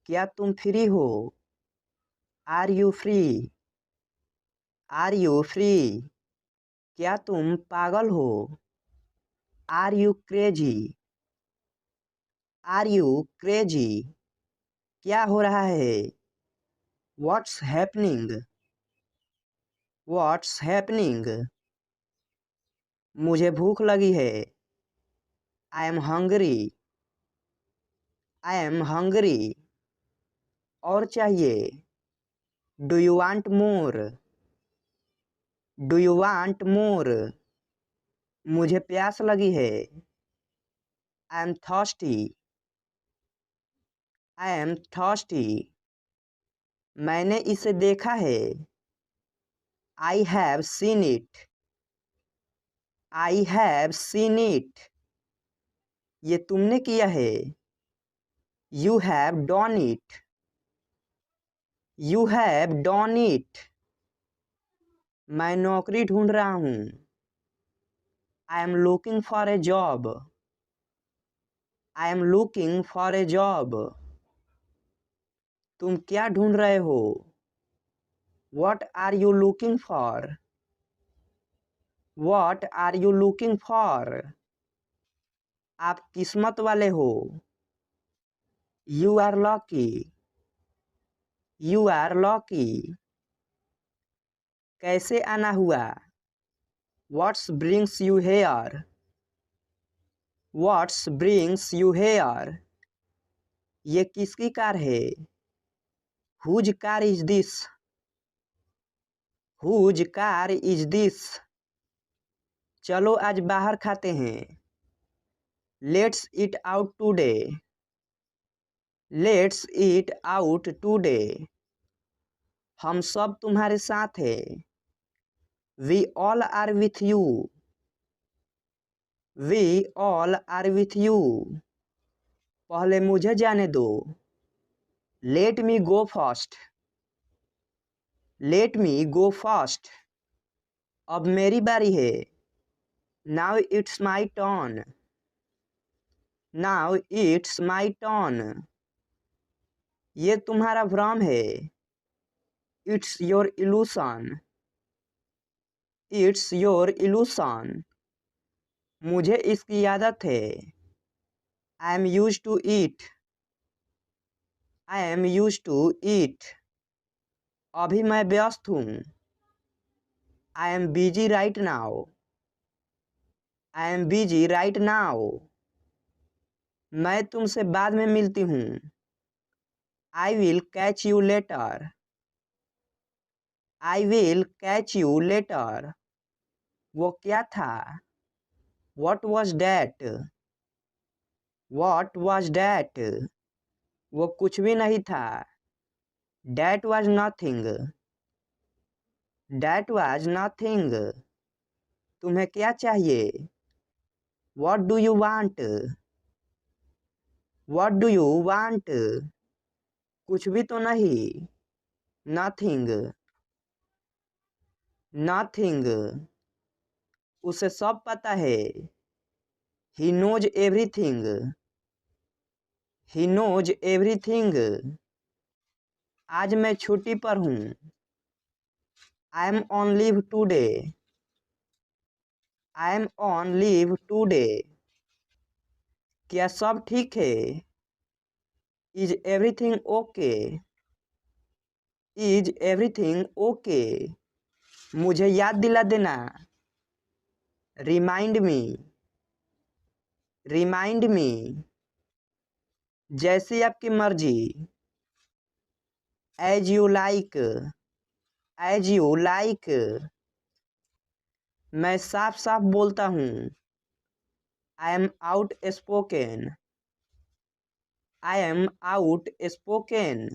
क्या तुम फ्री हो? Are you free? Are you free? क्या तुम पागल हो? Are you crazy? Are you crazy? क्या हो रहा है? What's happening? What's happening? मुझे भूख लगी है। I am hungry. I am hungry. और चाहिए? Do you want more? Do you want more? मुझे प्यास लगी है। I am thirsty. I am thirsty. मैंने इसे देखा है। I have seen it. I have seen it. ये तुमने किया है। You have done it. You have done it. मैं नौकरी ढूंढ रहा हूँ। I am looking for a job. I am looking for a job. तुम क्या ढूंढ रहे हो? What are you looking for? What are you looking for? आप किस्मत वाले हो। You are lucky. You are lucky. कैसे आना हुआ? What's brings you here? What's brings you here? ये किसकी कार है? Whose car is this? Whose car is this? चलो आज बाहर खाते हैं। Let's eat out today. Let's eat out today. हम सब तुम्हारे साथ हैं। We all are with you. We all are with you. पहले मुझे जाने दो। Let me go first. Let me go first. अब मेरी बारी है। Now it's my turn. Now it's my turn. ये तुम्हारा भ्रम है। It's your illusion. It's your illusion. मुझे इसकी आदत है। I am use to eat. I am use to eat. अभी मैं व्यस्त हूँ। I am busy right now. I am busy right now. मैं तुमसे बाद में मिलती हूँ। I will catch you later. I will catch you later. वो क्या था? What was that? What was that? वो कुछ भी नहीं था। That was nothing. That was nothing. तुम्हें क्या चाहिए? What do you want? What do you want? कुछ भी तो नहीं। नथिंग। नथिंग। उसे सब पता है। He knows everything. He knows everything. आज मैं छुट्टी पर हूँ। I am on leave today. I am on leave today. क्या सब ठीक है? Is everything okay? Is everything okay? मुझे याद दिला देना। Remind me. Remind me. जैसी आपकी मर्जी। As you like. As you like. मैं साफ साफ बोलता हूँ। I am out spoken. I am outspoken.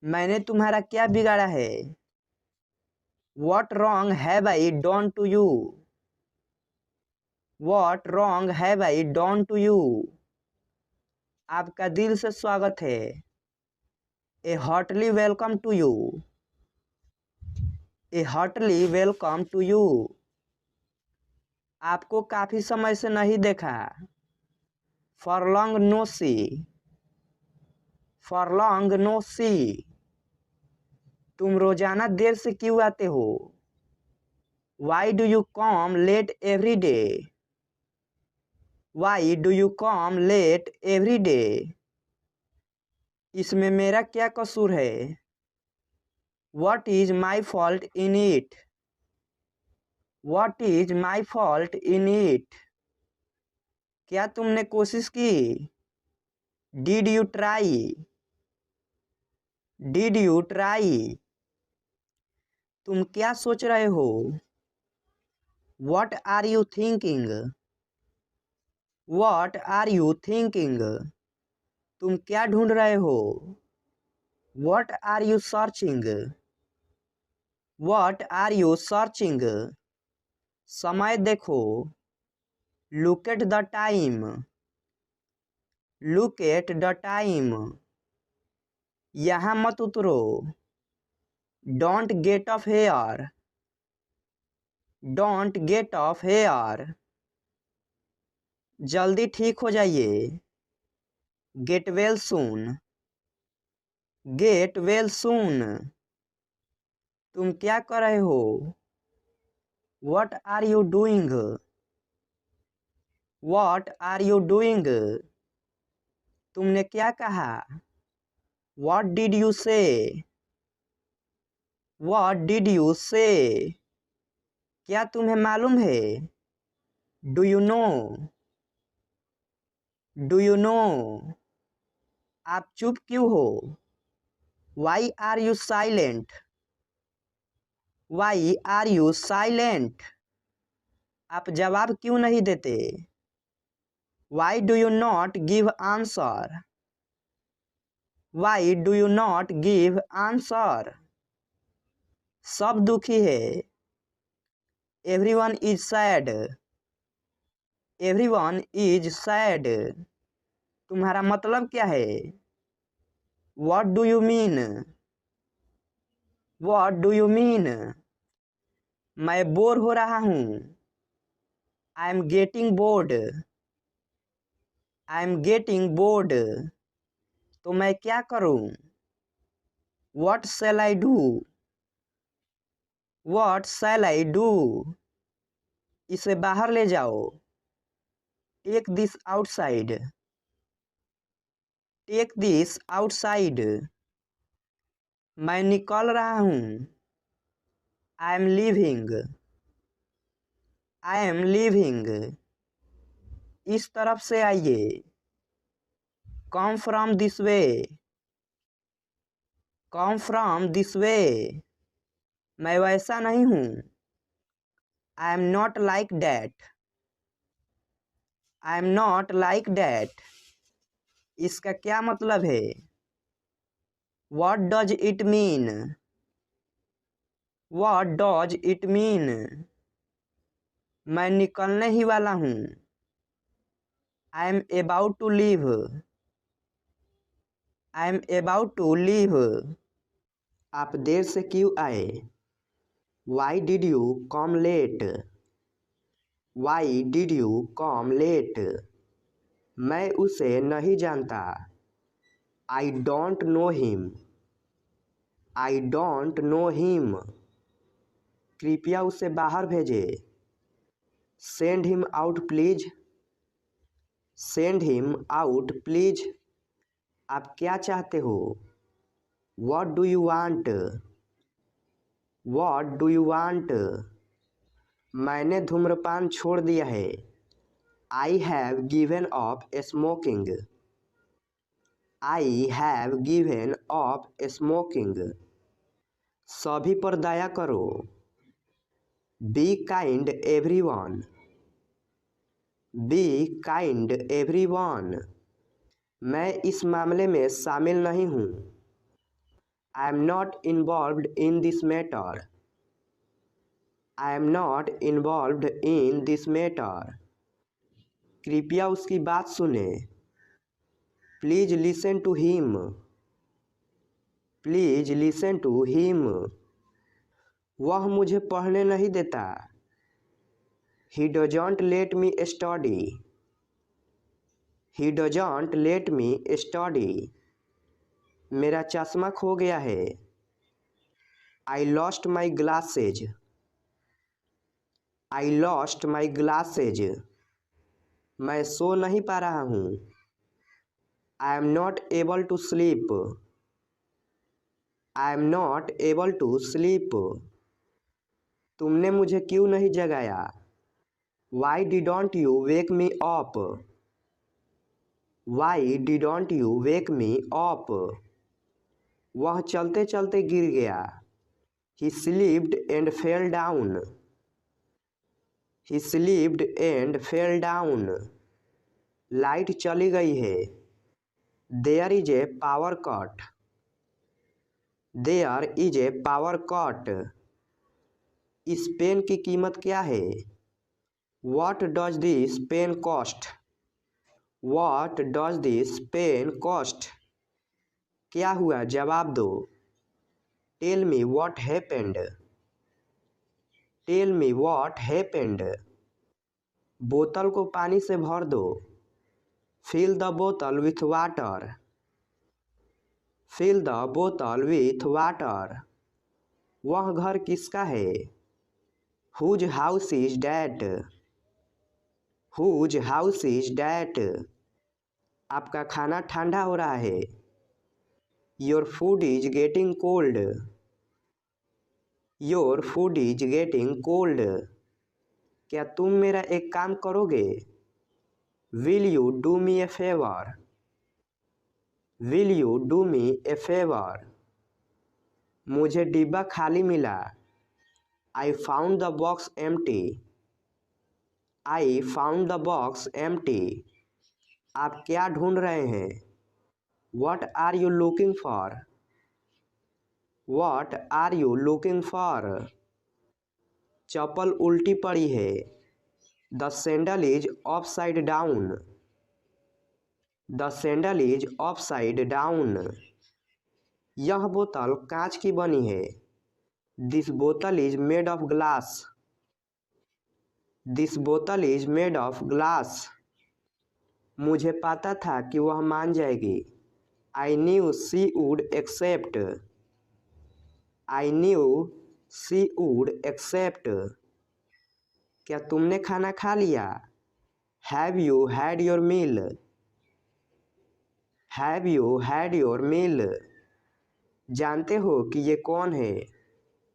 मैंने तुम्हारा क्या बिगाड़ा है? What wrong have I done to you? What wrong have I done to you? आपका दिल से स्वागत है। A heartly welcome to you. A heartly welcome to you. आपको काफी समय से नहीं देखा। For long no see. For long no see. तुम रोजाना देर से क्यों आते हो? Why do you come late every day? Why do you come late every day? इसमें मेरा क्या कसूर है? What is my fault in it? What is my fault in it? क्या तुमने कोशिश की? Did you try? Did you try? तुम क्या सोच रहे हो? What are you thinking? What are you thinking? तुम क्या ढूंढ रहे हो? What are you searching? What are you searching? समय देखो। Look at the time. Look at the time. यहाँ मत उतरो। Don't get off here. Don't get off here. जल्दी ठीक हो जाइए। Get well soon. Get well soon. तुम क्या कर रहे हो? What are you doing? What are you doing? तुमने क्या कहा? What did you say? What did you say? क्या तुम्हें मालूम है? Do you know? Do you know? आप चुप क्यों हो? Why are you silent? Why are you silent? आप जवाब क्यों नहीं देते? Why do you not give answer? Why do you not give answer? सब दुखी है। Everyone is sad. Everyone is sad. तुम्हारा मतलब क्या है? What do you mean? What do you mean? मैं बोर हो रहा हूँ। I am getting bored. I am getting bored. तो मैं क्या करूँ? What shall I do? What shall I do? इसे बाहर ले जाओ। Take this outside. Take this outside. मैं निकल रहा हूँ। I am leaving. I am leaving. इस तरफ से आइए। Come from this way. Come from this way. मैं वैसा नहीं हूँ। I am not like that. I am not like that. इसका क्या मतलब है? What does it mean? What does it mean? मैं निकलने ही वाला हूँ। I am about to leave. I am about to leave. आप देर से क्यों आए? Why did you come late? Why did you come late? मैं उसे नहीं जानता। I don't know him. I don't know him. कृपया उसे बाहर भेजें। Send him out please. Send him out please. आप क्या चाहते हो? What do you want? What do you want? मैंने धूम्रपान छोड़ दिया है। I have given up smoking. I have given up smoking. सभी पर दया करो। Be kind everyone. Be kind everyone. मैं इस मामले में शामिल नहीं हूँ। I am not involved in this matter. I am not involved in this matter. कृपया उसकी बात सुने। Please listen to him. Please listen to him. वह मुझे पढ़ने नहीं देता। He doesn't let me study. He doesn't let me study. मेरा चश्मा खो गया है। I lost my glasses. I lost my glasses. मैं सो नहीं पा रहा हूँ। I am not able to sleep. I am not able to sleep. तुमने मुझे क्यों नहीं जगाया? Why didn't you wake me up? Why didn't you wake me up? वह चलते चलते गिर गया। He slipped and fell down. He slipped and fell down. Light चली गई है। There is a power cut. There is a power cut. इस pen की कीमत क्या है? What does this pen cost? What does this pen cost? क्या हुआ? जवाब दो। Tell me what happened. Tell me what happened. बोतल को पानी से भर दो। Fill the bottle with water. Fill the bottle with water. वह घर किसका है? Whose house is that? Whose house is that? आपका खाना ठंडा हो रहा है। Your food is getting cold. Your food is getting cold. क्या तुम मेरा एक काम करोगे? Will you do me a favor? Will you do me a favor? मुझे डिब्बा खाली मिला। I found the box empty. I found the box empty. आप क्या ढूंढ रहे हैं? What are you looking for? What are you looking for? चप्पल उल्टी पड़ी है। The sandal is upside down. The sandal is upside down. यह बोतल कांच की बनी है। This bottle is made of glass. This bottle is made of glass. मुझे पता था कि वह मान जाएगी। I knew she would accept. I knew she would accept. क्या तुमने खाना खा लिया? Have you had your meal? Have you had your meal? जानते हो कि ये कौन है?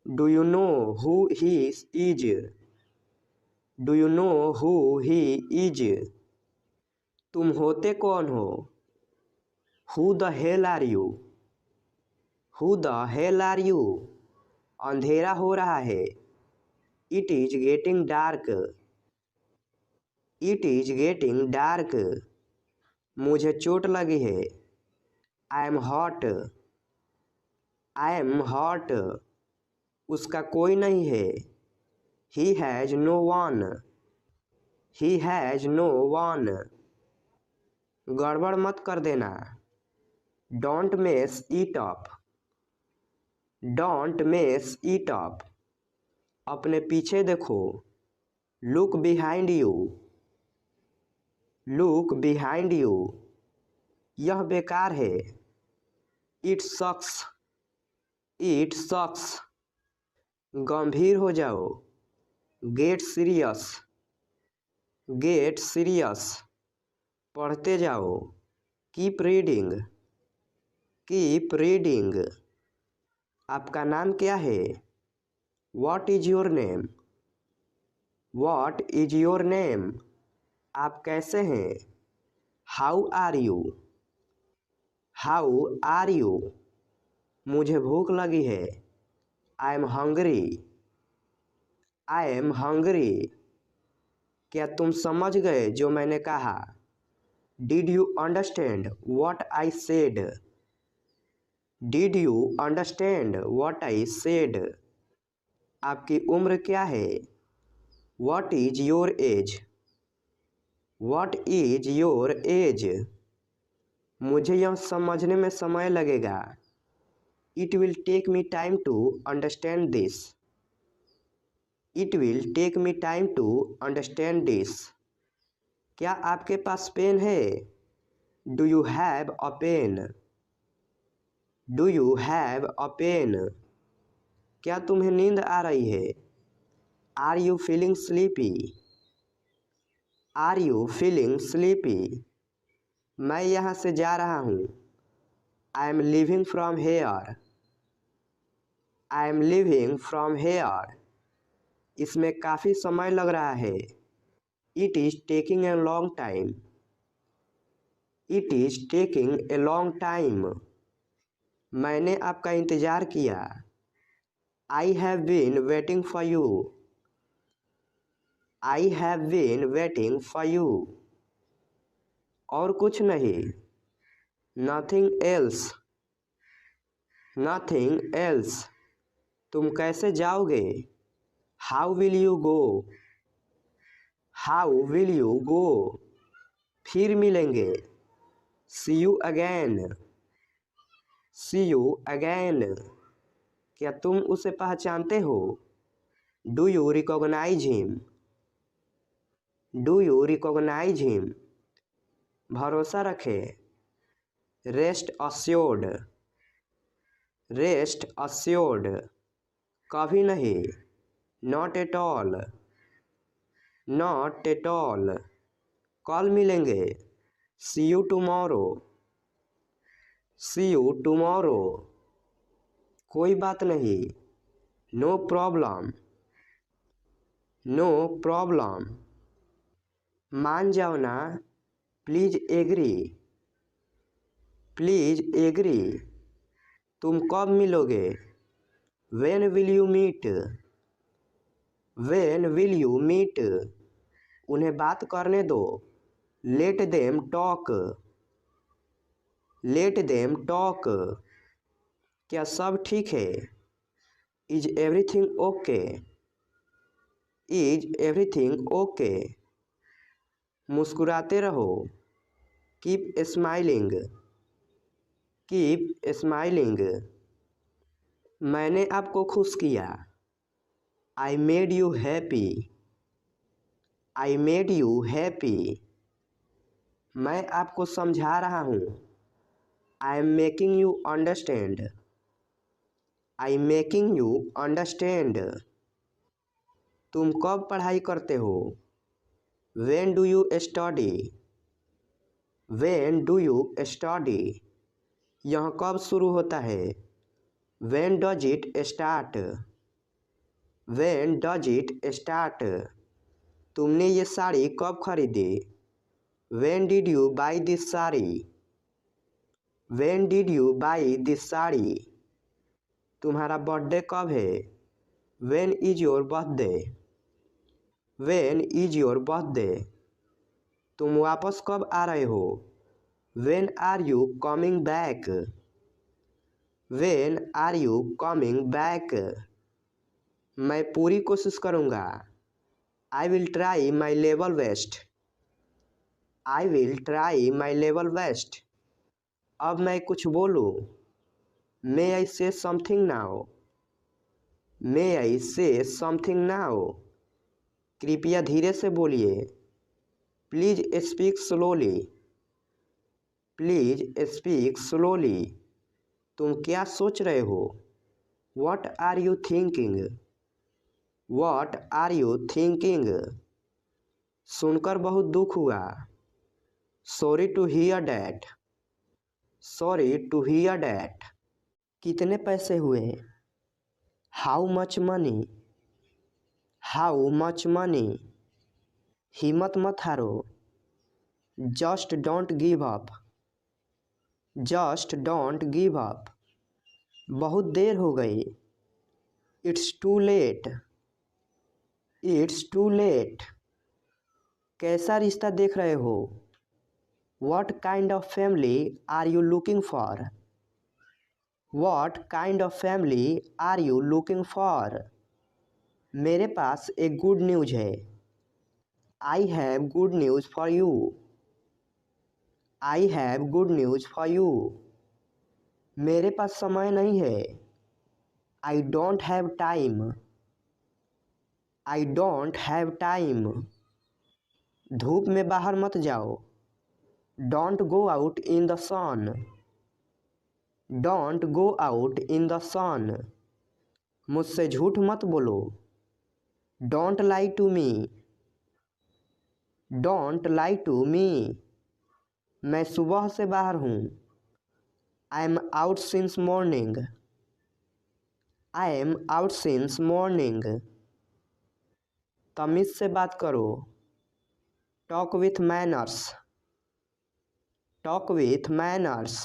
Do you know who he is? Do you know who he is? तुम होते कौन हो? Who the hell are you? Who the hell are you? अंधेरा हो रहा है। It is getting dark. It is getting dark. मुझे चोट लगी है। I am hot. I am hot. उसका कोई नहीं है। He has no one. He has no one. गड़बड़ मत कर देना। Don't mess it up. Don't mess it up. अपने पीछे देखो। Look behind you. Look behind you. यह बेकार है। It sucks. It sucks. गंभीर हो जाओ। Get serious. Get serious. पढ़ते जाओ। Keep reading. Keep reading. आपका नाम क्या है? What is your name? What is your name? आप कैसे हैं? How are you? How are you? मुझे भूख लगी है। I am hungry. I am hungry. क्या तुम समझ गए जो मैंने कहा? Did you understand what I said? Did you understand what I said? आपकी उम्र क्या है? What is your age? What is your age? मुझे यह समझने में समय लगेगा। It will take me time to understand this. It will take me time to understand this. क्या आपके पास पेन है? Do you have a pen? Do you have a pen? क्या तुम्हें नींद आ रही है? Are you feeling sleepy? Are you feeling sleepy? मैं यहाँ से जा रहा हूँ। I am leaving from here. I am leaving from here. इसमें काफ़ी समय लग रहा है। It is taking a long time. It is taking a long time. मैंने आपका इंतज़ार किया। आई have been waiting for you. I have been waiting for you. और कुछ नहीं। Nothing else. Nothing else. तुम कैसे जाओगे? How will you go? How will you go? फिर मिलेंगे। See you again. See you again. क्या तुम उसे पहचानते हो? Do you recognise him? Do you recognise him? भरोसा रखें। Rest assured. Rest assured. कभी नहीं। Not at all. Not at all. कल मिलेंगे। See you tomorrow. C you tomorrow. कोई बात नहीं। No problem. No problem. मान जाओ ना। Please agree. Please agree. तुम कब मिलोगे? When will you meet? When will you meet? उन्हें बात करने दो। Let them talk. Let them talk. क्या सब ठीक है? Is everything okay? Is everything okay? मुस्कुराते रहो। Keep smiling. Keep smiling. मैंने आपको खुश किया। I made you happy. I made you happy. मैं आपको समझा रहा हूँ। I am making you understand. I making you understand. तुम कब पढ़ाई करते हो? When do you study? When do you study? यह कब शुरू होता है? When does it start? When does it start? तुमने ये साड़ी कब खरीदी? When did you by this sari? When did you by this sari? तुम्हारा बर्थडे कब है? When is your birthday? When is your birthday? तुम वापस कब आ रहे हो? When are you coming back? When are you coming back? मैं पूरी कोशिश करूँगा। I will try my level best. I will try my level best. अब मैं कुछ बोलूँ। मे आई से समथिंग नाउ? मे आई से समथिंग नाउ? कृपया धीरे से बोलिए। Please speak slowly. Please speak slowly. तुम क्या सोच रहे हो? What are you thinking? What are you thinking? सुनकर बहुत दुख हुआ। Sorry to hear that. Sorry to hear that. कितने पैसे हुए? How much money? How much money? हिम्मत मत हारो। Just don't give up. Just don't give up. बहुत देर हो गई। It's too late. It's too late. कैसा रिश्ता देख रहे हो? What kind of family are you looking for? What kind of family are you looking for? मेरे पास एक गुड न्यूज़ है। I have good news for you. I have good news for you. मेरे पास समय नहीं है। I don't have time. I don't have time. धूप में बाहर मत जाओ। Don't go out in the sun. Don't go out in the sun. मुझसे झूठ मत बोलो। Don't lie to me. Don't lie to me. मैं सुबह से बाहर हूँ। I am out since morning. I am out since morning. तमीज़ से बात करो। Talk with manners. Talk with manners.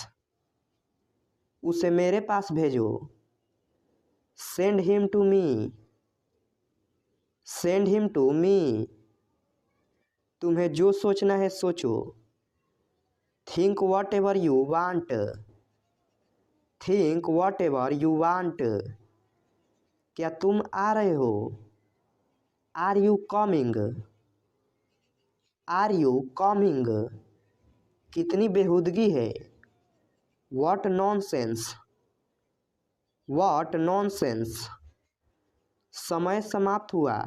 उसे मेरे पास भेजो। Send him to me. Send him to me. तुम्हें जो सोचना है सोचो। Think whatever you want. Think whatever you want. क्या तुम आ रहे हो? Are you coming? Are you coming? कितनी बेहूदगी है। What nonsense. What nonsense. समय समाप्त हुआ।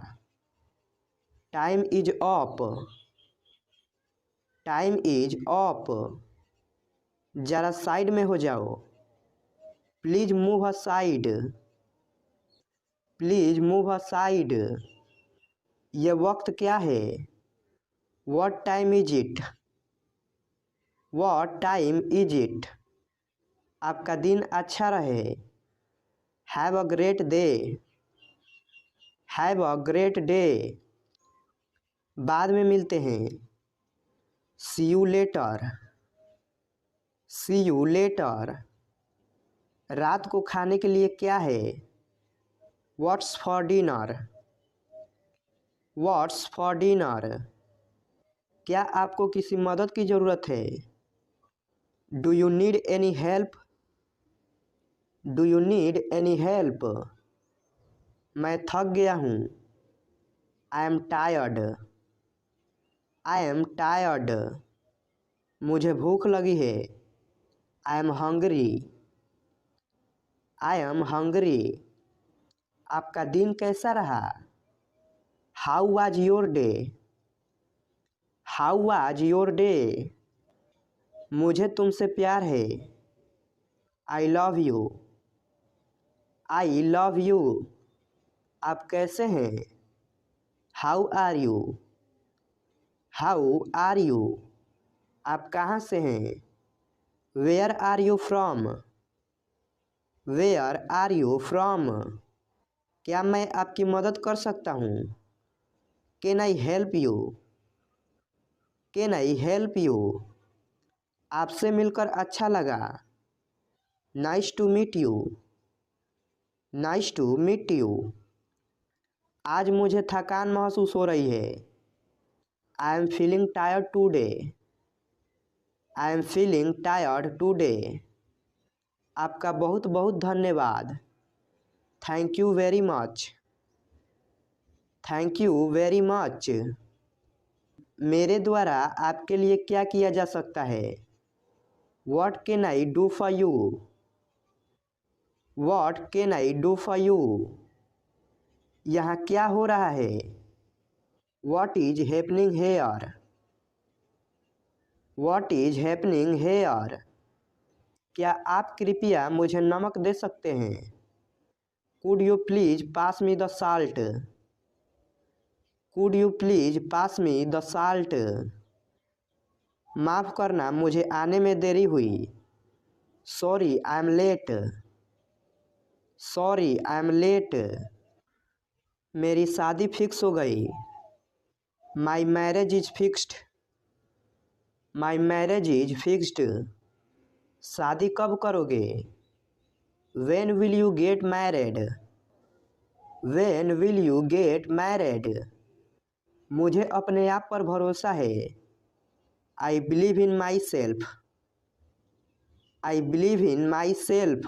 Time is up. Time is up. जरा साइड में हो जाओ। Please move aside. Please move aside. ये वक्त क्या है? What time is it? What time is it? आपका दिन अच्छा रहे। Have a great day. Have a great day. बाद में मिलते हैं। सी you later. See you later. रात को खाने के लिए क्या है? What's for dinner? What's for dinner? क्या आपको किसी मदद की ज़रूरत है? Do you need any help? Do you need any help? मैं थक गया हूँ। I am tired. I am tired. मुझे भूख लगी है। I am hungry. I am hungry. आपका दिन कैसा रहा? How was your day? How was your day? मुझे तुमसे प्यार है। I love you. I love you. आप कैसे हैं? How are you? How are you? आप कहाँ से हैं? Where are you from? Where are you from? क्या मैं आपकी मदद कर सकता हूँ? Can I help you? Can I help you? आपसे मिलकर अच्छा लगा। Nice to meet you. Nice to meet you. आज मुझे थकान महसूस हो रही है। I am feeling tired today. I am feeling tired today. आपका बहुत बहुत धन्यवाद। Thank you very much. Thank you very much. मेरे द्वारा आपके लिए क्या किया जा सकता है? What can I do for you? What can I do for you? यहाँ क्या हो रहा है? What is happening here? What is happening here? क्या आप कृपया मुझे नमक दे सकते हैं? Could you please pass me the salt? Could you please pass me the salt? माफ़ करना, मुझे आने में देरी हुई। Sorry, I am late. Sorry, I am late. मेरी शादी फिक्स हो गई। My marriage is fixed. My marriage is fixed. शादी कब करोगे? When will you get married? When will you get married? मुझे अपने आप पर भरोसा है। I believe in myself. I believe in myself.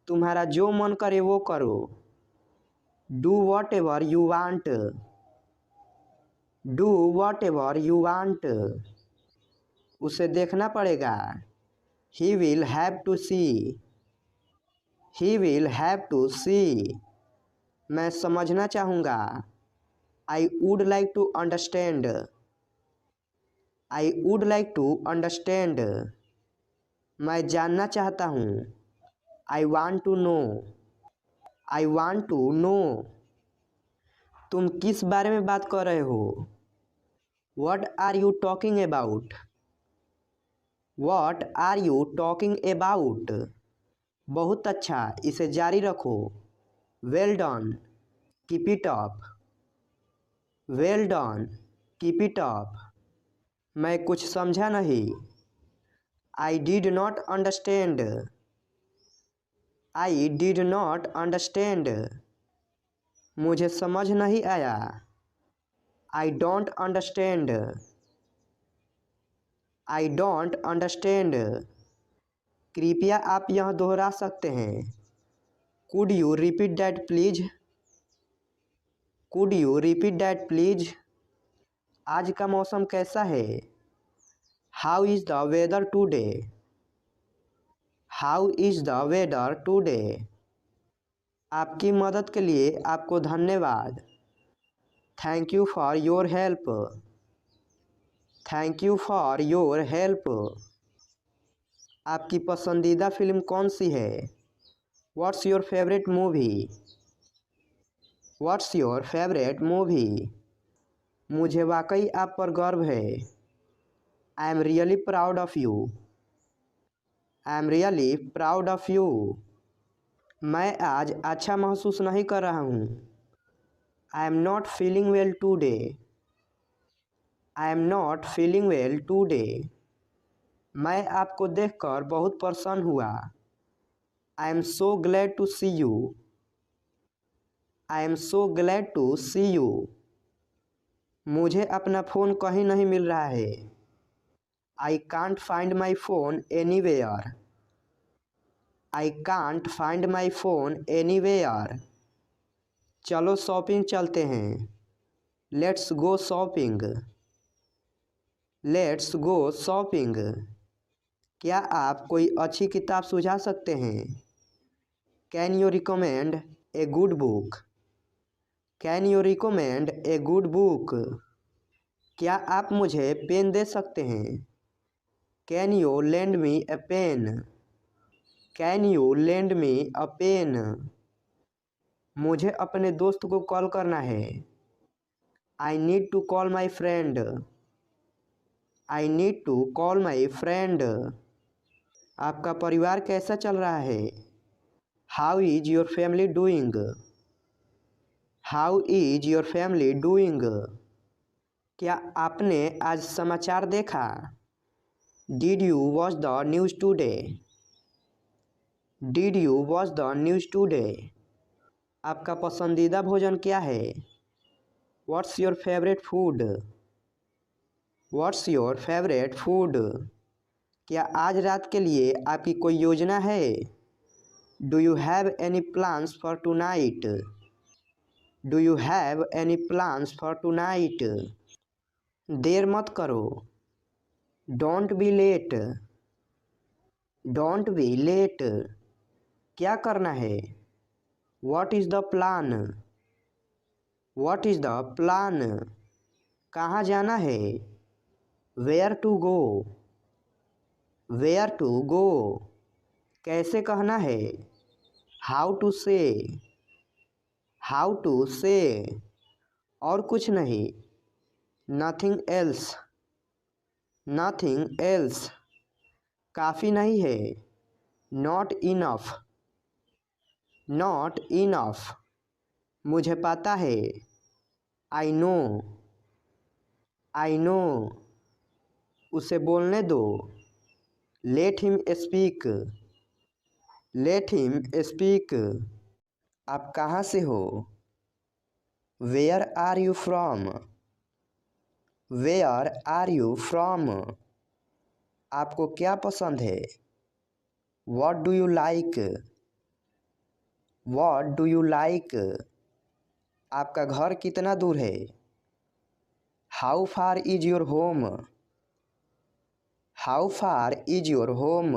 तुम्हारा जो मन करे वो करो। Do whatever you want. Do whatever you want. उसे देखना पड़ेगा। He will have to see. He will have to सी। मैं समझना चाहूँगा। I would like to understand. I would like to understand. मैं जानना चाहता हूँ। I want to know. I want to know. तुम किस बारे में बात कर रहे हो? What are you talking about? What are you talking about? बहुत अच्छा, इसे जारी रखो। Well done, keep it up. Well done, keep it up. मैं कुछ समझा नहीं। I did not understand. I did not understand. मुझे समझ नहीं आया। I don't understand. I don't understand. कृपया आप यह दोहरा सकते हैं। Could you repeat that please? Could you repeat that please? आज का मौसम कैसा है? How is the weather today? How is the weather today? आपकी मदद के लिए आपको धन्यवाद। Thank you for your help. Thank you for your help. आपकी पसंदीदा फिल्म कौन सी है? What's your favourite movie? What's your favourite movie? मुझे वाकई आप पर गर्व है। I am really proud of you. I am really proud of you. मैं आज अच्छा महसूस नहीं कर रहा हूँ। I am not feeling well today. I am not feeling well today. मैं आपको देखकर बहुत प्रसन्न हुआ। I am so glad to see you. I am so glad to see you. मुझे अपना फ़ोन कहीं नहीं मिल रहा है। I can't find my phone anywhere. I can't find my phone anywhere. चलो शॉपिंग चलते हैं। Let's go shopping. Let's go shopping. क्या आप कोई अच्छी किताब सुझा सकते हैं? Can you recommend a good book? Can you recommend a good book? क्या आप मुझे पेन दे सकते हैं? Can you lend me a pen? Can you lend me a pen? मुझे अपने दोस्त को कॉल करना है। I need to call my friend. I need to call my friend. आपका परिवार कैसा चल रहा है? How is your family doing? How is your family doing? क्या आपने आज समाचार देखा? Did you watch the news today? Did you watch the news today? आपका पसंदीदा भोजन क्या है? What's your favourite food? What's your favourite food? क्या आज रात के लिए आपकी कोई योजना है? Do you have any plans for tonight? Do you have any plans for tonight? देर मत करो। Don't be late. Don't be late. क्या करना है? What is the plan? What is the plan? कहाँ जाना है? Where to go? Where to go? कैसे कहना है? How to say? How to say? और कुछ नहीं। Nothing else. Nothing else. काफ़ी नहीं है। Not enough. Not enough. मुझे पता है। I know. I know. उसे बोलने दो। Let him speak. Let him speak. आप कहाँ से हो? Where are you from? Where are you from? आपको क्या पसंद है? What do you like? What do you like? आपका घर कितना दूर है? How far is your home? How far is your home?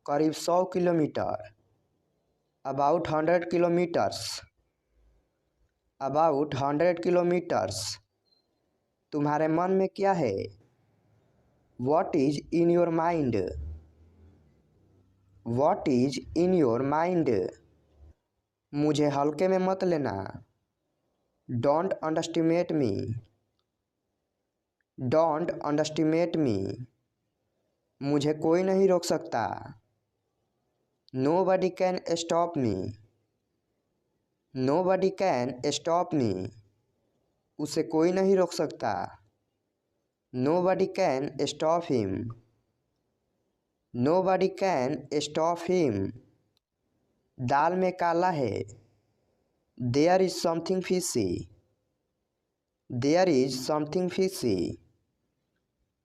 करीब 100 kilometre. About 100 kilometres. About 100 kilometres. तुम्हारे मन में क्या है? What is in your mind? What is in your mind. मुझे हल्के में मत लेना। Don't underestimate me. Don't underestimate me. मुझे कोई नहीं रोक सकता। Nobody can stop me. Nobody can stop me. उसे कोई नहीं रोक सकता। Nobody can stop him. Nobody can stop him. दाल में काला है। There is something fishy. There is something fishy.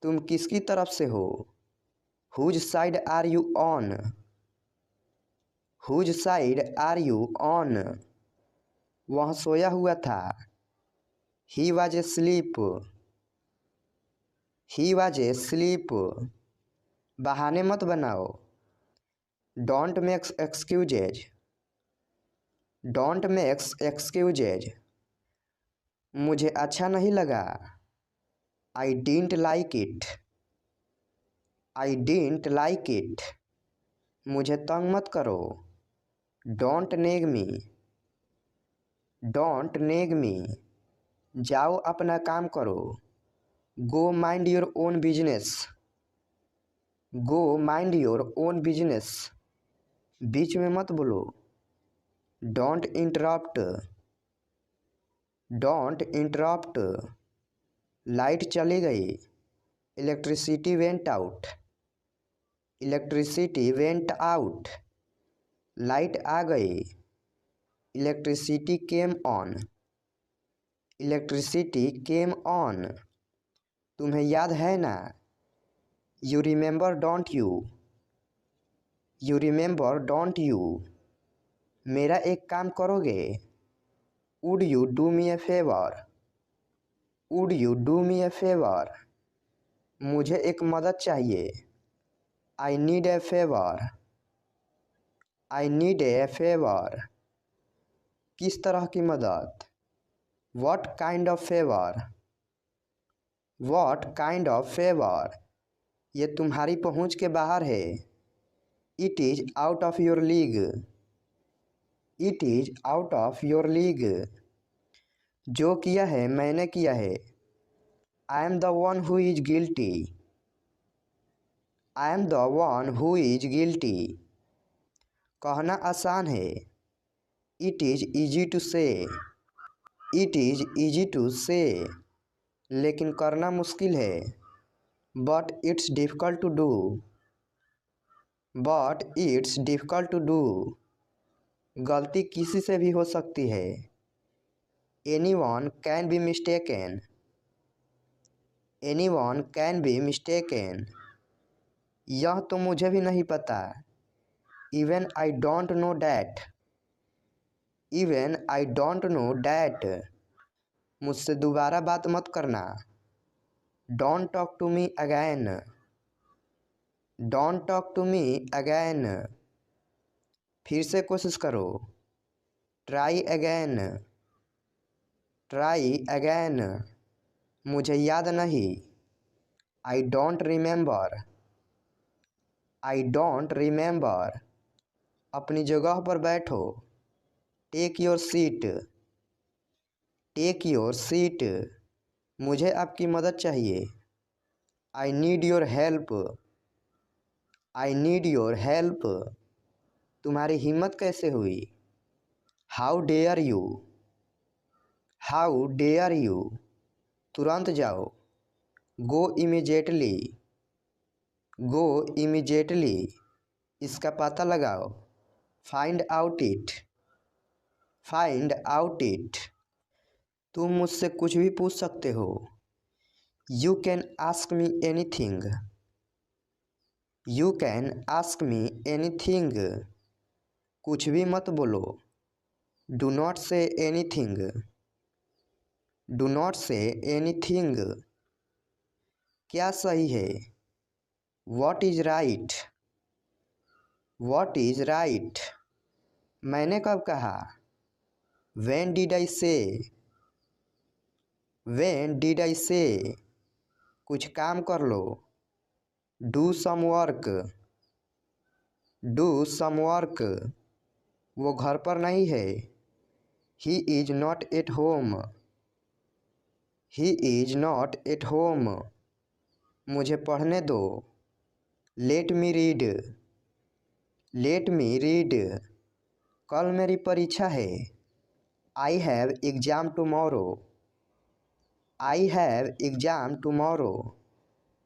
तुम किसकी तरफ से हो? Whose side are you on? Whose side are you on? वह सोया हुआ था। He was asleep. He was asleep. बहाने मत बनाओ। Don't make excuses. Don't make excuses. मुझे अच्छा नहीं लगा। I didn't like it. I didn't like it. मुझे तंग मत करो। Don't nag me. Don't nag me. जाओ अपना काम करो। Go mind your own business. Go mind your own business. बीच में मत बोलो। Don't interrupt. Don't interrupt. Light चली गई। Electricity went out. Electricity went out. Light आ गई। Electricity came on. Electricity came on. तुम्हें याद है ना? You remember, don't you? You remember, don't you? मेरा एक काम करोगे? Would you do me a favor? Would you do me a favor? मुझे एक मदद चाहिए। I need a favor. I need a favor. किस तरह की मदद? What kind of favor? What kind of favor? ये तुम्हारी पहुंच के बाहर है। It is out of your league. It is out of your league. जो किया है मैंने किया है। I am the one who is guilty. I am the one who is guilty. कहना आसान है। It is easy to say. It is easy to say. लेकिन करना मुश्किल है। But it's difficult to do. But it's difficult to do. गलती किसी से भी हो सकती है। Anyone can be mistaken. Anyone can be mistaken. यह तो मुझे भी नहीं पता। Even I don't know that. Even I don't know that. मुझसे दोबारा बात मत करना। Don't talk to me again. Don't talk to me again. फिर से कोशिश करो। Try again. Try again. मुझे याद नहीं। I don't remember. I don't remember. अपनी जगह पर बैठो। Take your seat. Take your seat. मुझे आपकी मदद चाहिए। I need your help. I need your help. तुम्हारी हिम्मत कैसे हुई? How dare you? How dare you? तुरंत जाओ। Go immediately. Go immediately. इसका पता लगाओ। Find out it. Find out it. तुम मुझसे कुछ भी पूछ सकते हो। You can ask me anything. You can ask me anything. कुछ भी मत बोलो। Do not say anything. Do not say anything. क्या सही है? What is right? What is right? मैंने कब कहा? When did I say? When did I say? कुछ काम कर लो। Do some work. Do some work, वो घर पर नहीं है। He is not at home, he is not at home, मुझे पढ़ने दो। Let me read, let me read, कल मेरी परीक्षा है। I have exam tomorrow, I have exam tomorrow,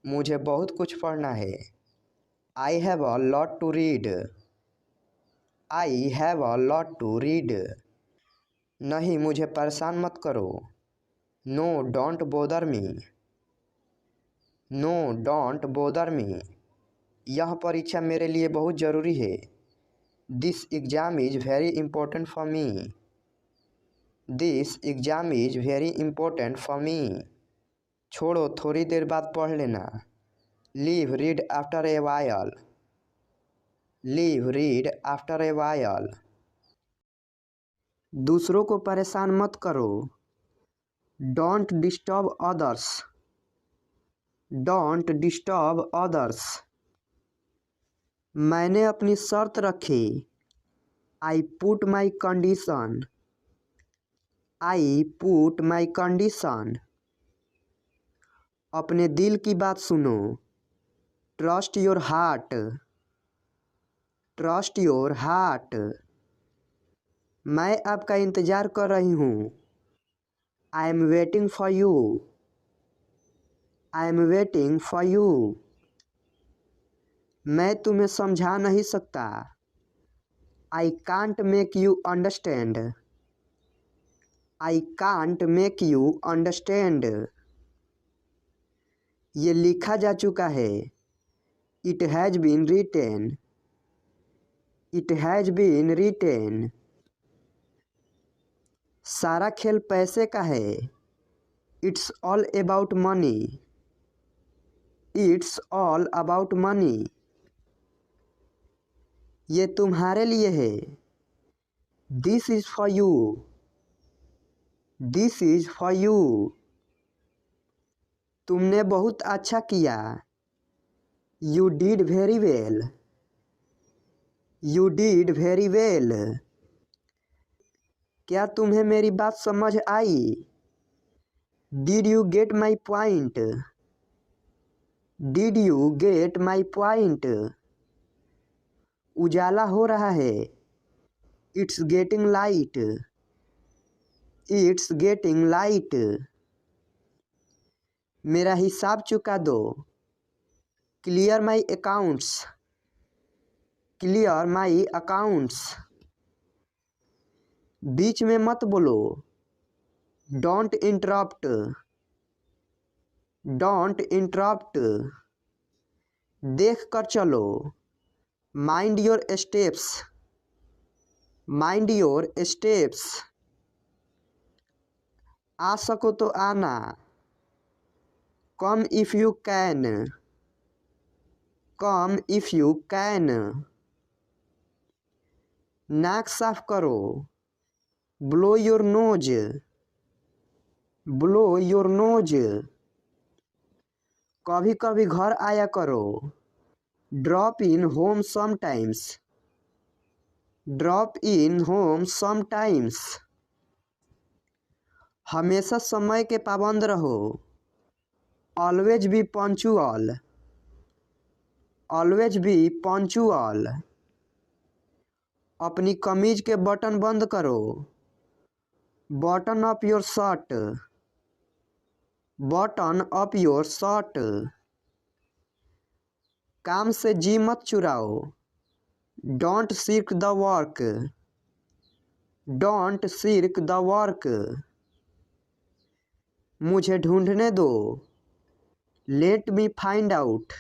मुझे बहुत कुछ पढ़ना है। I have a lot to read, I have a lot to read, नहीं मुझे परेशान मत करो। No don't bother me, no don't bother me, यह परीक्षा मेरे लिए बहुत ज़रूरी है। This exam is very important for me, this exam is very important for me, छोड़ो थोड़ी देर बाद पढ़ लेना। Leave read after a while, leave read after a while, दूसरों को परेशान मत करो। Don't disturb others, don't disturb others, मैंने अपनी शर्त रखी। I put my condition, I put my condition, अपने दिल की बात सुनो। Trust your heart, trust your heart, मैं आपका इंतज़ार कर रही हूँ। I am waiting for you, I am waiting for you, मैं तुम्हें समझा नहीं सकता। I can't make you understand, I can't make you understand, ये लिखा जा चुका है। It has been written, it has been written, सारा खेल पैसे का है। It's all about money, it's all about money, ये तुम्हारे लिए है। This is for you, this is for you, तुमने बहुत अच्छा किया। You did very well, you did very well, क्या तुम्हें मेरी बात समझ आई। Did you get my point, did you get my point, उजाला हो रहा है। It's getting light, it's getting light, मेरा हिसाब चुका दो। Clear my accounts, clear my accounts, बीच में मत बोलो। डोंट इंटरप्ट, डोंट इंटरप्ट, देख कर चलो। Mind your steps, mind your steps, आ सको तो आना। Come if you can, come if you can, नाक साफ करो। Blow your nose, blow your nose, कभी कभी घर आया करो। Drop in home sometimes, drop in home sometimes, हमेशा समय के पाबंद रहो। Always be punctual, always be punctual, अपनी कमीज के बटन बंद करो। Button up your shirt, button up your shirt, काम से जी मत चुराओ। Don't shirk the work, don't shirk the work, मुझे ढूंढने दो। Let me find out,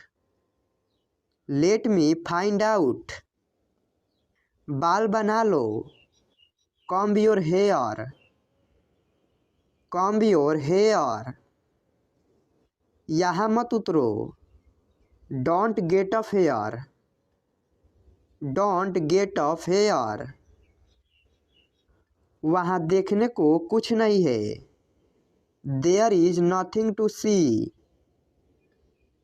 let me find out, बाल बना लो। Comb your hair, comb your hair, यहाँ मत उतरो। Don't get off here, don't get off here, वहाँ देखने को कुछ नहीं है। There is nothing to see,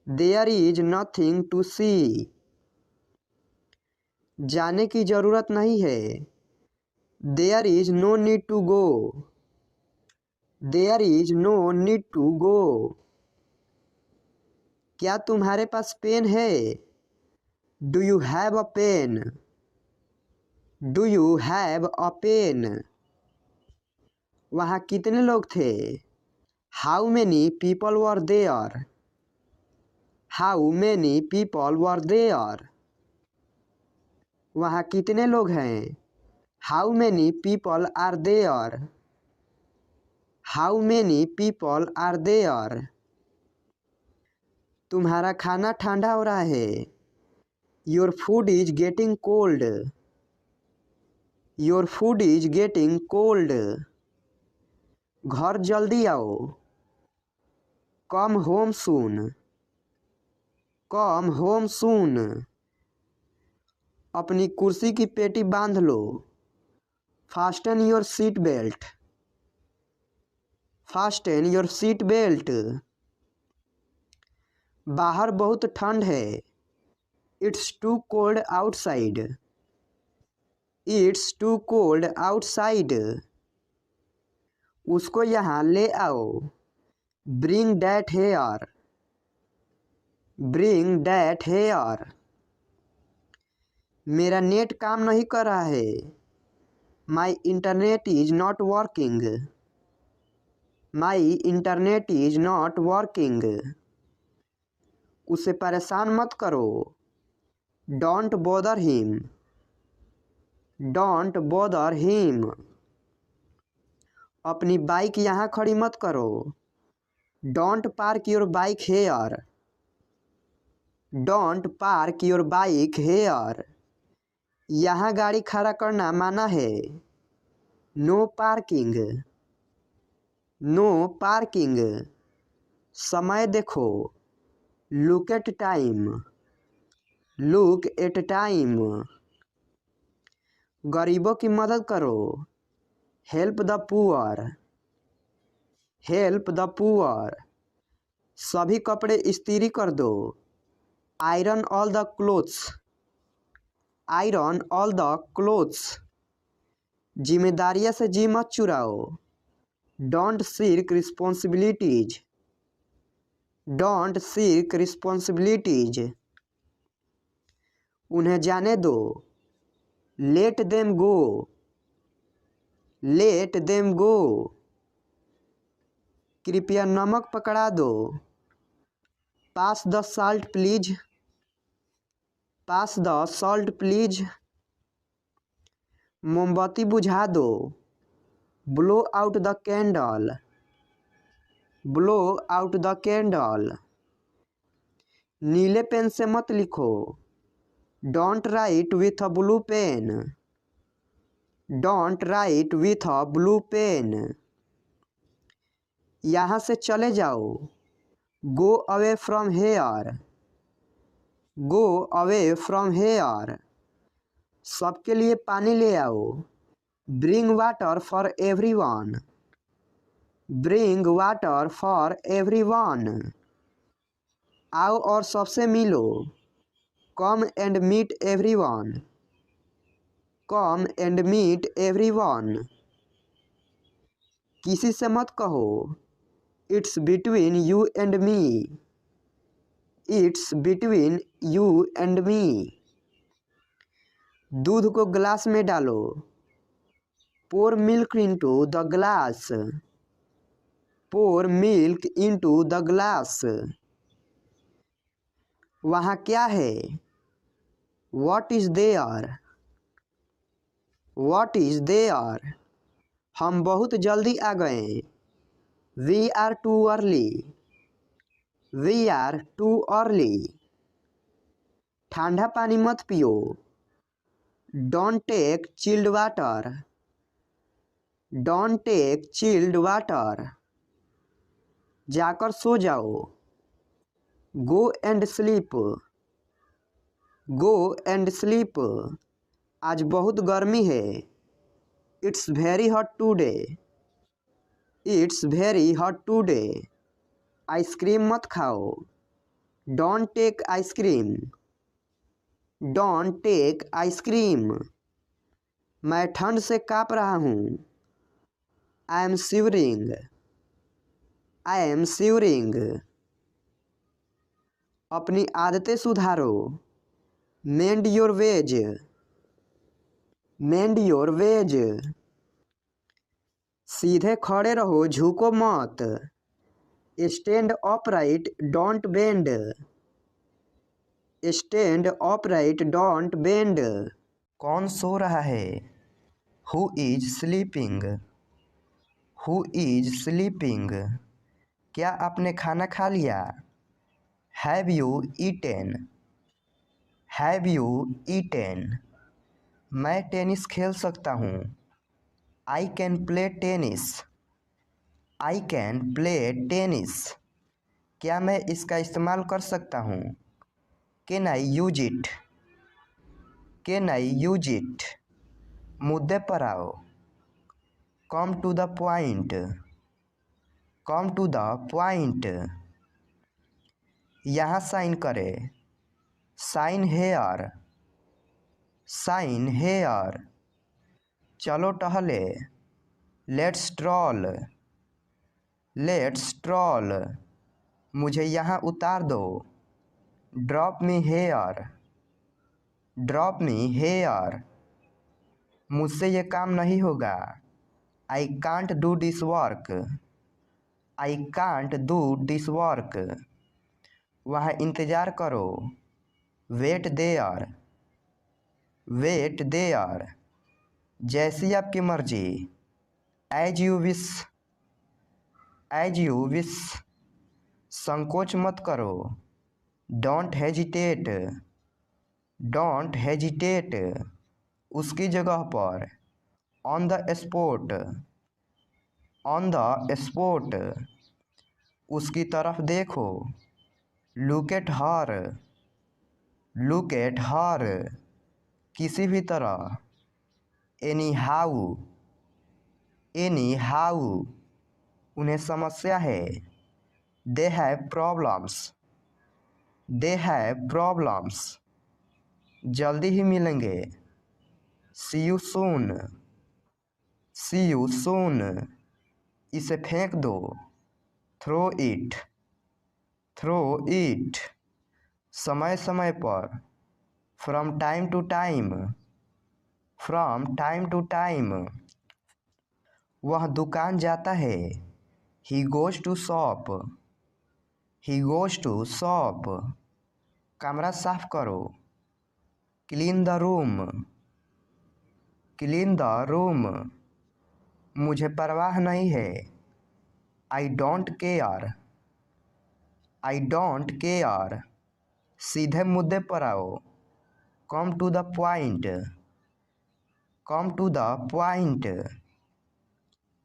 there is nothing to see, जाने की ज़रूरत नहीं है। There is no need to go. There is no need to go. क्या तुम्हारे पास पेन है? Do you have a pen? Do you have a pen? वहाँ कितने लोग थे? How many people were there? How many people were there? वहाँ कितने लोग हैं? How many people are there? How many people are there? तुम्हारा खाना ठंडा हो रहा है। Your food is getting cold. Your food is getting cold. घर जल्दी आओ। कम होम सून। Come home soon. अपनी कुर्सी की पेटी बांध लो। Fasten your seat belt. Fasten your seat belt. बाहर बहुत ठंड है। It's too cold outside. It's too cold outside. उसको यहाँ ले आओ। Bring that here. Bring that here. मेरा नेट काम नहीं कर रहा है। My internet is not working. My internet is not working. उसे परेशान मत करो। Don't bother him. Don't bother him. अपनी बाइक यहाँ खड़ी मत करो। Don't park your bike here. Don't park your bike here. यहाँ गाड़ी खड़ा करना माना है। No parking. No parking. समय देखो। Look at time. Look at time. गरीबों की मदद करो। Help the poor. Help the poor. सभी कपड़े इस्त्री कर दो। Iron all the clothes. Iron all the clothes. जिम्मेदारियां से जी मत चुराओ। Don't shirk responsibilities. Don't shirk responsibilities. उन्हें जाने दो। लेट देम गो। Let them go. कृपया नमक पकड़ा दो। Pass the salt please. Pass the salt please. मोमबत्ती बुझा दो। Blow out the candle. Blow out the candle. नीले पेन से मत लिखो। Don't write with a blue pen. Don't write with a blue pen. यहाँ से चले जाओ। Go away from here. Go away from here. सबके लिए पानी ले आओ। Bring water for everyone. Bring water for everyone. आओ और सबसे मिलो। Come and meet everyone. Come and meet everyone. किसी से मत कहो। It's between you and me. It's between you and me. दूध को ग्लास में डालो। Pour milk into the glass. Pour milk into the glass. वहाँ क्या है? What is there? What is there? हम बहुत जल्दी आ गए। We are too early. We are too early. ठंडा पानी मत पियो। Don't take chilled water. Don't take chilled water. जाकर सो जाओ। Go and sleep. Go and sleep. आज बहुत गर्मी है। It's very hot today. It's very hot today. Ice cream मत खाओ। Don't take ice cream. Don't take ice cream. मैं ठंड से काँप रहा हूँ। I am shivering. I am shivering. अपनी आदतें सुधारो। Mend your ways. Mend your ways. सीधे खड़े रहो, झुको मत। Stand upright, don't bend. Stand upright, don't bend. कौन सो रहा है? Who is sleeping? Who is sleeping? क्या आपने खाना खा लिया? Have you eaten? Have you eaten? मैं टेनिस खेल सकता हूँ। I can play tennis. I can play tennis. क्या मैं इसका इस्तेमाल कर सकता हूँ? Can I use it? Can I use it? मुद्दे पर आओ। Come to the point. Come to the point. यहाँ साइन करें। Sign here. Sign here. चलो टहले। Let's stroll. Let's troll. मुझे यहाँ उतार दो। Drop me here. Drop me here. मुझसे ये काम नहीं होगा। I can't do this work. I can't do this work. वहाँ इंतज़ार करो। Wait there. Wait there. जैसी आपकी मर्जी। As you wish. As you wish. संकोच मत करो। Don't hesitate. Don't hesitate. उसकी जगह पर। On the spot. On the spot. उसकी तरफ देखो। Look at her. Look at her. किसी भी तरह। Any how. Anyhow. उन्हें समस्या है। They have problems. They have problems. जल्दी ही मिलेंगे। See you soon. See you soon. इसे फेंक दो। Throw it. Throw it. समय समय पर। From time to time. From time to time. वह दुकान जाता है। He goes to shop. He goes to shop. कमरा साफ करो। Clean the room. Clean the room. मुझे परवाह नहीं है। I don't care. I don't care. सीधे मुद्दे पर आओ। Come to the point. Come to the point.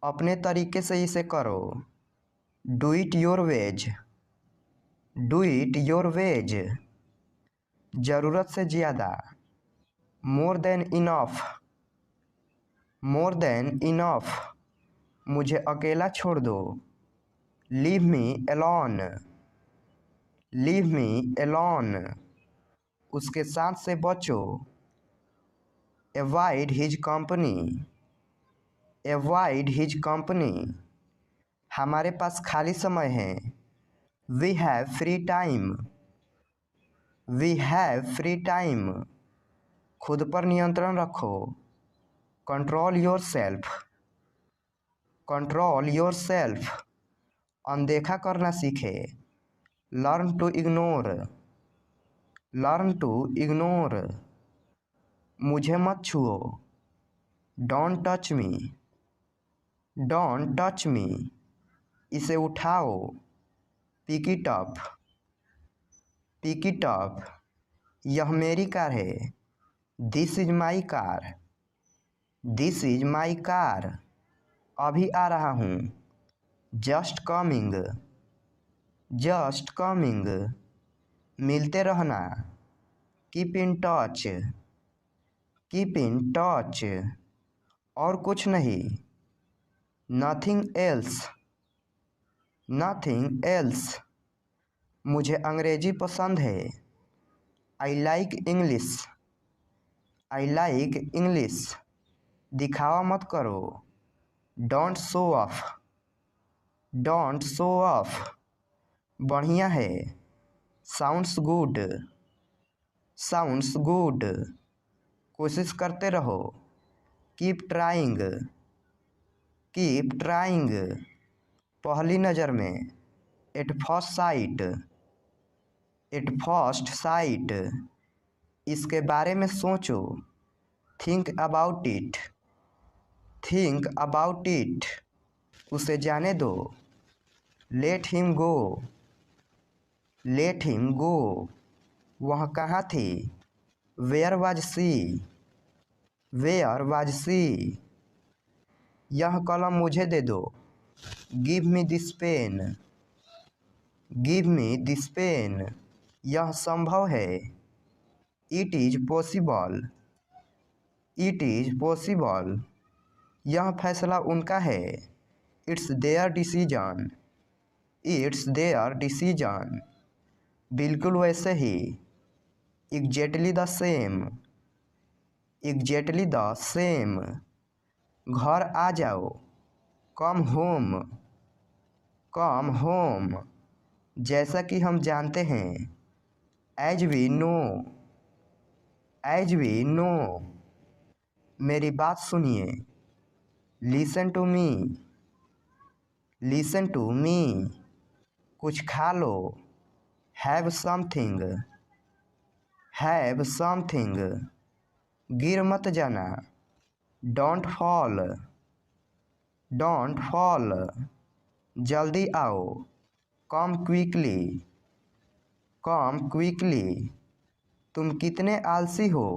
अपने तरीके से इसे करो। Do it your ways. Do it your ways. ज़रूरत से ज़्यादा। More than enough. More than enough. मुझे अकेला छोड़ दो। Leave me alone. Leave me alone. उसके साथ से बचो। Avoid his company. Avoid his company. हमारे पास खाली समय है। We have free time. We have free time. खुद पर नियंत्रण रखो। Control yourself. Control yourself. अनदेखा करना सीखे। Learn to ignore. Learn to ignore. मुझे मत छुओ। Don't touch me. Don't touch me. इसे उठाओ। Pick it up. Pick it up. यह मेरी कार है। This is my car. This is my car. अभी आ रहा हूँ। Just coming. Just coming. मिलते रहना। Keep in touch. Keep in touch. और कुछ नहीं। Nothing else. Nothing else. मुझे अंग्रेजी पसंद है। I like English. I like English. दिखावा मत करो। Don't show off. Don't show off. बढ़िया है। Sounds good. Sounds good. कोशिश करते रहो। Keep trying. Keep trying. पहली नज़र में। At first sight. At first sight. इसके बारे में सोचो। Think about it. Think about it. उसे जाने दो। Let him go. Let him go. वह कहाँ थी? Where was she. Where was she. यह कलम मुझे दे दो। Give me this pen. Give me this pen. यह संभव है। It is possible. It is possible. यह फैसला उनका है। It's their decision. It's their decision. बिल्कुल वैसे ही। Exactly the same. Exactly the same. घर आ जाओ। Come home. Come home. जैसा कि हम जानते हैं। As we know. As we know. मेरी बात सुनिए। Listen to me. Listen to me. कुछ खा लो। Have something. Have something. गिर मत जाना। Don't fall. Don't fall. जल्दी आओ। Come quickly. Come quickly. तुम कितने आलसी हो।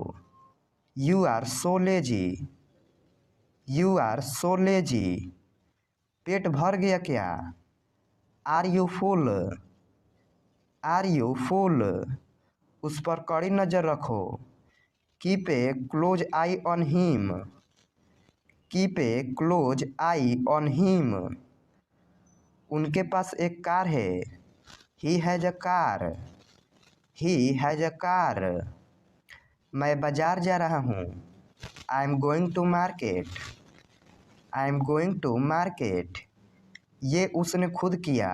You are so lazy. You are so lazy. पेट भर गया क्या? Are you full. Are you full. उस पर कड़ी नज़र रखो। Keep a close eye on him. Keep a close eye on him. उनके पास एक कार है। He has a car. He has a car. मैं बाजार जा रहा हूँ। I am going to market. I am going to market. ये उसने खुद किया।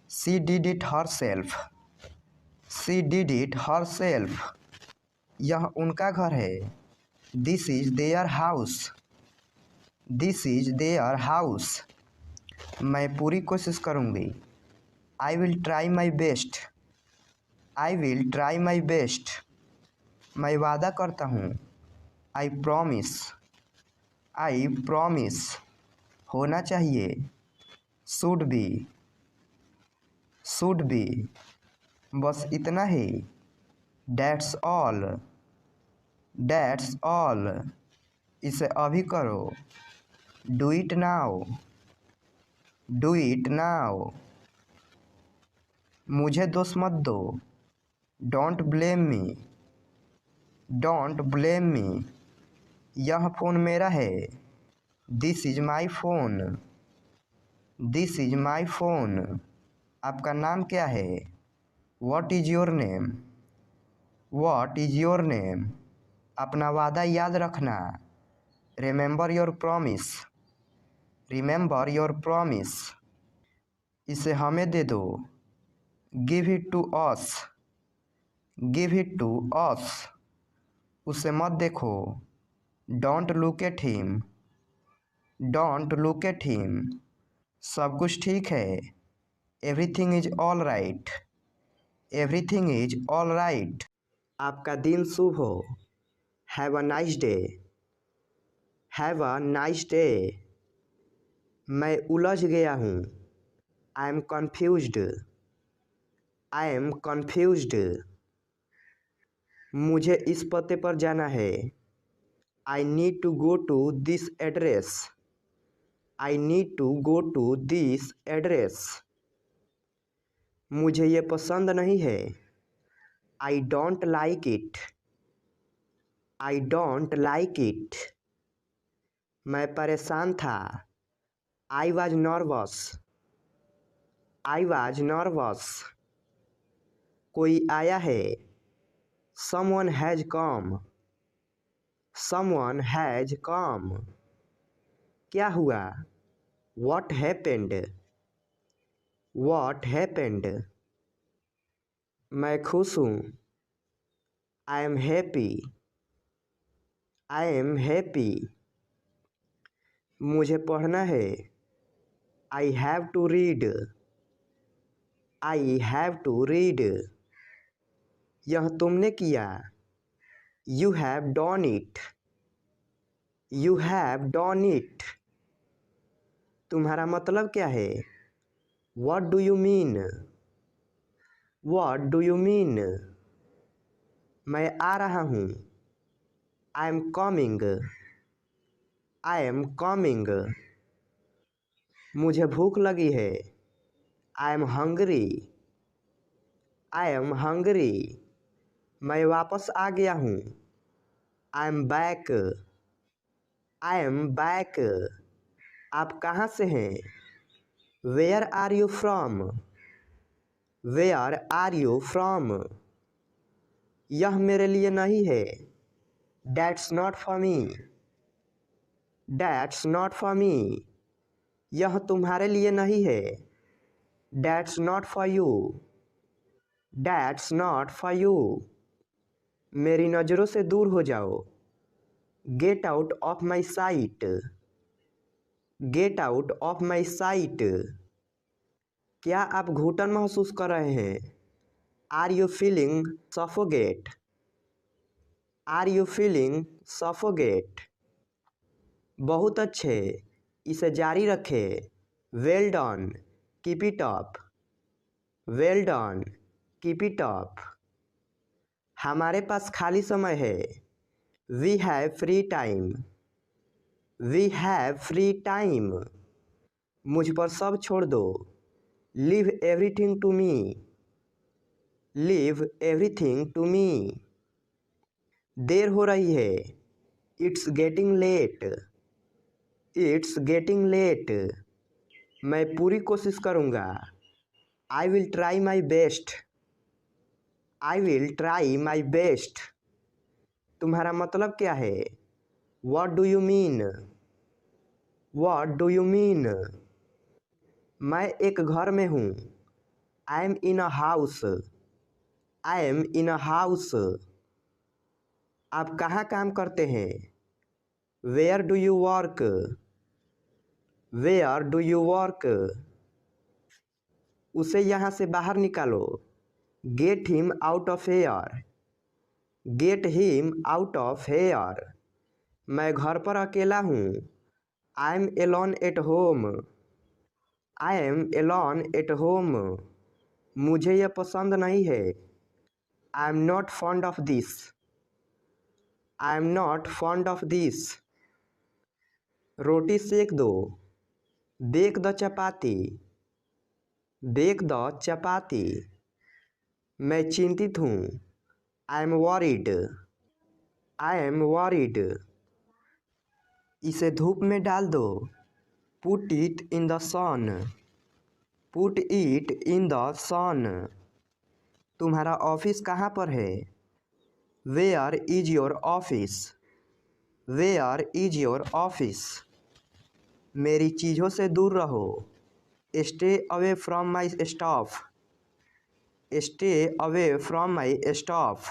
She did it herself. She did it herself. यह उनका घर है। This is their house. This is their house. मैं पूरी कोशिश करूँगी। I will try my best. I will try my best. मैं वादा करता हूँ। I promise. I promise. होना चाहिए। Should be. Should be. बस इतना ही। That's all. That's all. इसे अभी करो। Do it now. Do it now. मुझे दोष मत दो। Don't blame me. Don't blame me. यह फ़ोन मेरा है। This is my phone. This is my phone. आपका नाम क्या है? What is your name. What is your name. अपना वादा याद रखना। Remember your promise. Remember your promise. इसे हमें दे दो। Give it to us. Give it to us. उसे मत देखो। Don't look at him. Don't look at him. सब कुछ ठीक है। Everything is all right. Everything is all right. आपका दिन शुभ हो। Have a nice day. Have a nice day. मैं उलझ गया हूँ। I am confused. I am confused. मुझे इस पते पर जाना है। I need to go to this address. I need to go to this address. मुझे ये पसंद नहीं है। I don't like it. I don't like it. मैं परेशान था। I was nervous. I was nervous. कोई आया है। Someone has come. Someone has come. क्या हुआ? What happened? What happened? मैं खुश हूँ. I am happy. I am happy. मुझे पढ़ना है. I have to read. I have to read. यह तुमने किया. You have done it. You have done it. तुम्हारा मतलब क्या है? What do you mean? What do you mean? मैं आ रहा हूँ. I am coming. I am coming. मुझे भूख लगी है. I am hungry. I am hungry. मैं वापस आ गया हूँ. I am back. I am back. आप कहाँ से हैं? Where are you from? Where are you from? यह मेरे लिए नहीं है. That's not for me. That's not for me. यह तुम्हारे लिए नहीं है. That's not for you. That's not for you. मेरी नज़रों से दूर हो जाओ. Get out of my sight. Get out of my sight. क्या आप घुटन महसूस कर रहे हैं? Are you feeling suffocate? Are you feeling suffocate? बहुत अच्छे. इसे जारी रखें. Well done. Keep it up. Well done. Keep it up. हमारे पास खाली समय है. We have free time. We have free time. मुझ पर सब छोड़ दो. Leave everything to me. Leave everything to me. देर हो रही है. It's getting late. It's getting late. मैं पूरी कोशिश करूँगा. I will try my best. I will try my best. तुम्हारा मतलब क्या है? What do you mean? What do you mean? मैं एक घर में हूँ. I am in a house. I am in a house. आप कहाँ काम करते हैं? Where do you work? Where do you work? उसे यहाँ से बाहर निकालो. Get him out of here. Get him out of here. मैं घर पर अकेला हूँ. I am alone at home. I am alone at home. मुझे यह पसंद नहीं है. I am not fond of this. I am not fond of this. रोटी सेक दो. Bake the chapati. Bake the chapati. मैं चिंतित हूँ. I am worried. I am worried. इसे धूप में डाल दो. Put it in the sun. Put it in the sun. तुम्हारा ऑफिस कहाँ पर है? Where is your office? Where is your office? मेरी चीज़ों से दूर रहो. Stay away from my stuff. Stay away from my stuff.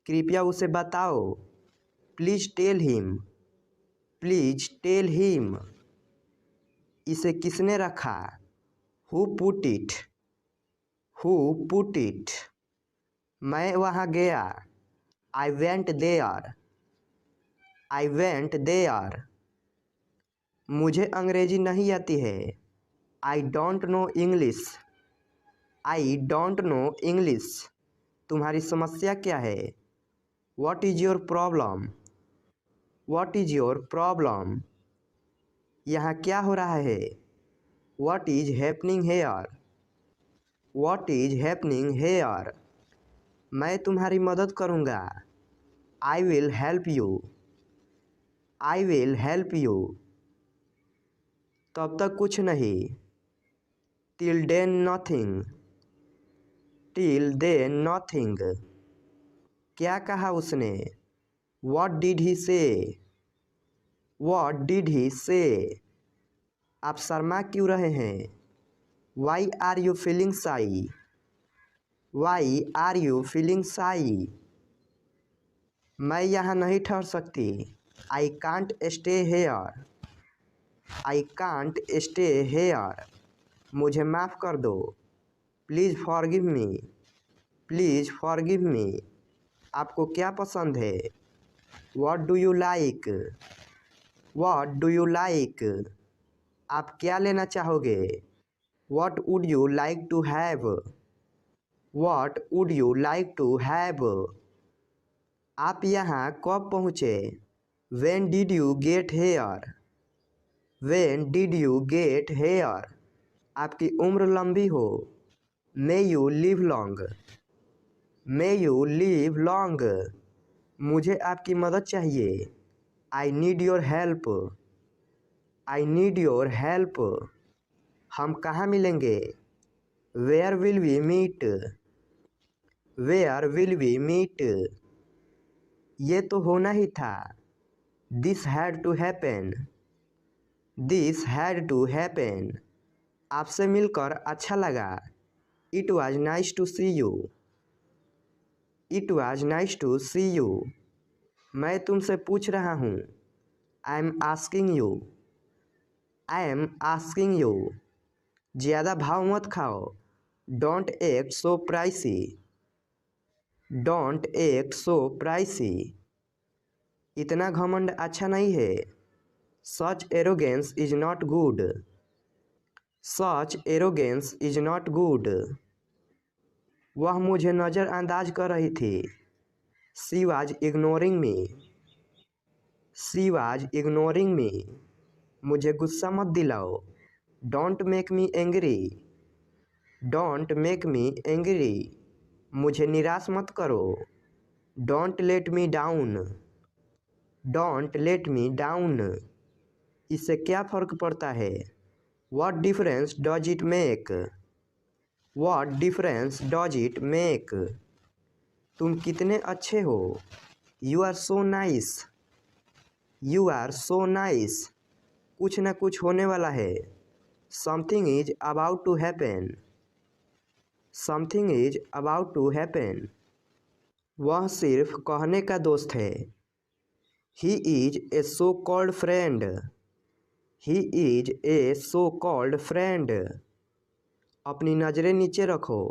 कृपया उसे बताओ. Please tell him. Please tell him. इसे किसने रखा? Who put it? Who put it? मैं वहाँ गया. I went there. I went there. मुझे अंग्रेजी नहीं आती है. I don't know English. I don't know English. तुम्हारी समस्या क्या है? What is your problem? What is your problem? यहाँ क्या हो रहा है? What is happening here? What is happening here? मैं तुम्हारी मदद करूँगा. I will help you. I will help you. तब तक कुछ नहीं. Till then nothing. Till then nothing. क्या कहा उसने? What did he say? What did he say? आप शर्मा क्यों रहे हैं? Why are you feeling shy? Why are you feeling shy? मैं यहाँ नहीं ठहर सकती। I can't stay here. I can't stay here. मुझे माफ़ कर दो। Please forgive me. Please forgive me. आपको क्या पसंद है? What do you like? What do you like? आप क्या लेना चाहोगे? What would you like to have? What would you like to have? आप यहाँ कब पहुँचे? When did you get here? When did you get here? आपकी उम्र लंबी हो। May you live long. May you live long. मुझे आपकी मदद चाहिए। I need your help. I need your help. हम कहाँ मिलेंगे? Where will we meet? Where will we meet? ये तो होना ही था। This had to happen. This had to happen. आपसे मिलकर अच्छा लगा। It was nice to see you. It was nice to see you. मैं तुमसे पूछ रहा हूँ। I am asking you. I am asking you. ज़्यादा भाव मत खाओ। Don't act so pricey. Don't act so pricey. इतना घमंड अच्छा नहीं है। Such arrogance is not good. Such arrogance is not good. वह मुझे नज़रअंदाज कर रही थी। She was ignoring me. She was ignoring me. मुझे गुस्सा मत दिलाओ। Don't make me angry. Don't make me angry. मुझे निराश मत करो। Don't let me down. Don't let me down. इससे क्या फ़र्क पड़ता है? What difference does it make? What difference does it make? तुम कितने अच्छे हो। You are so nice. You are so nice. कुछ न कुछ होने वाला है। Something is about to happen. Something is about to happen. वह सिर्फ कहने का दोस्त है। He is a so-called friend. He is a so-called friend. अपनी नज़रें नीचे रखो।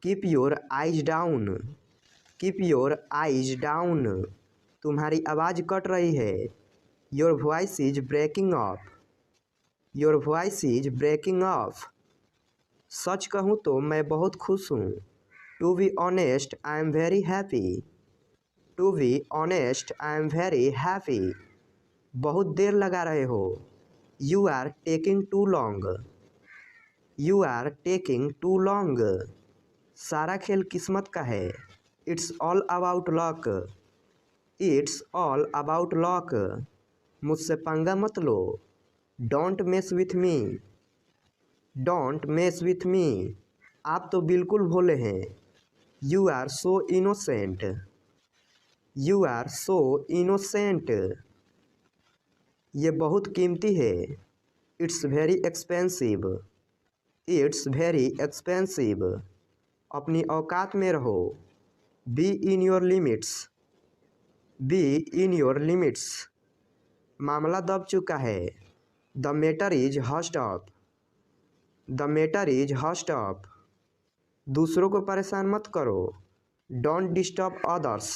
Keep your eyes down. Keep your eyes down. तुम्हारी आवाज़ कट रही है। Your voice is breaking off. Your voice is breaking off. सच कहूँ तो मैं बहुत खुश हूँ। To be honest, I am very happy. To be honest, I am very happy. बहुत देर लगा रहे हो। You are taking too long. You are taking too long. सारा खेल किस्मत का है। It's all about luck. It's all about luck. मुझसे पंगा मत लो। Don't mess with me. Don't mess with me. आप तो बिल्कुल भोले हैं। You are so innocent. You are so innocent. ये बहुत कीमती है। It's very expensive. It's very expensive. अपनी औकात में रहो। Be in your limits. Be in your limits. मामला दब चुका है। The matter is hushed up. The matter is hushed up. दूसरों को परेशान मत करो। Don't disturb others.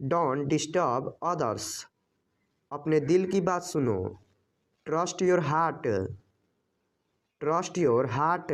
Don't disturb others. अपने दिल की बात सुनो। Trust your heart. Trust your heart.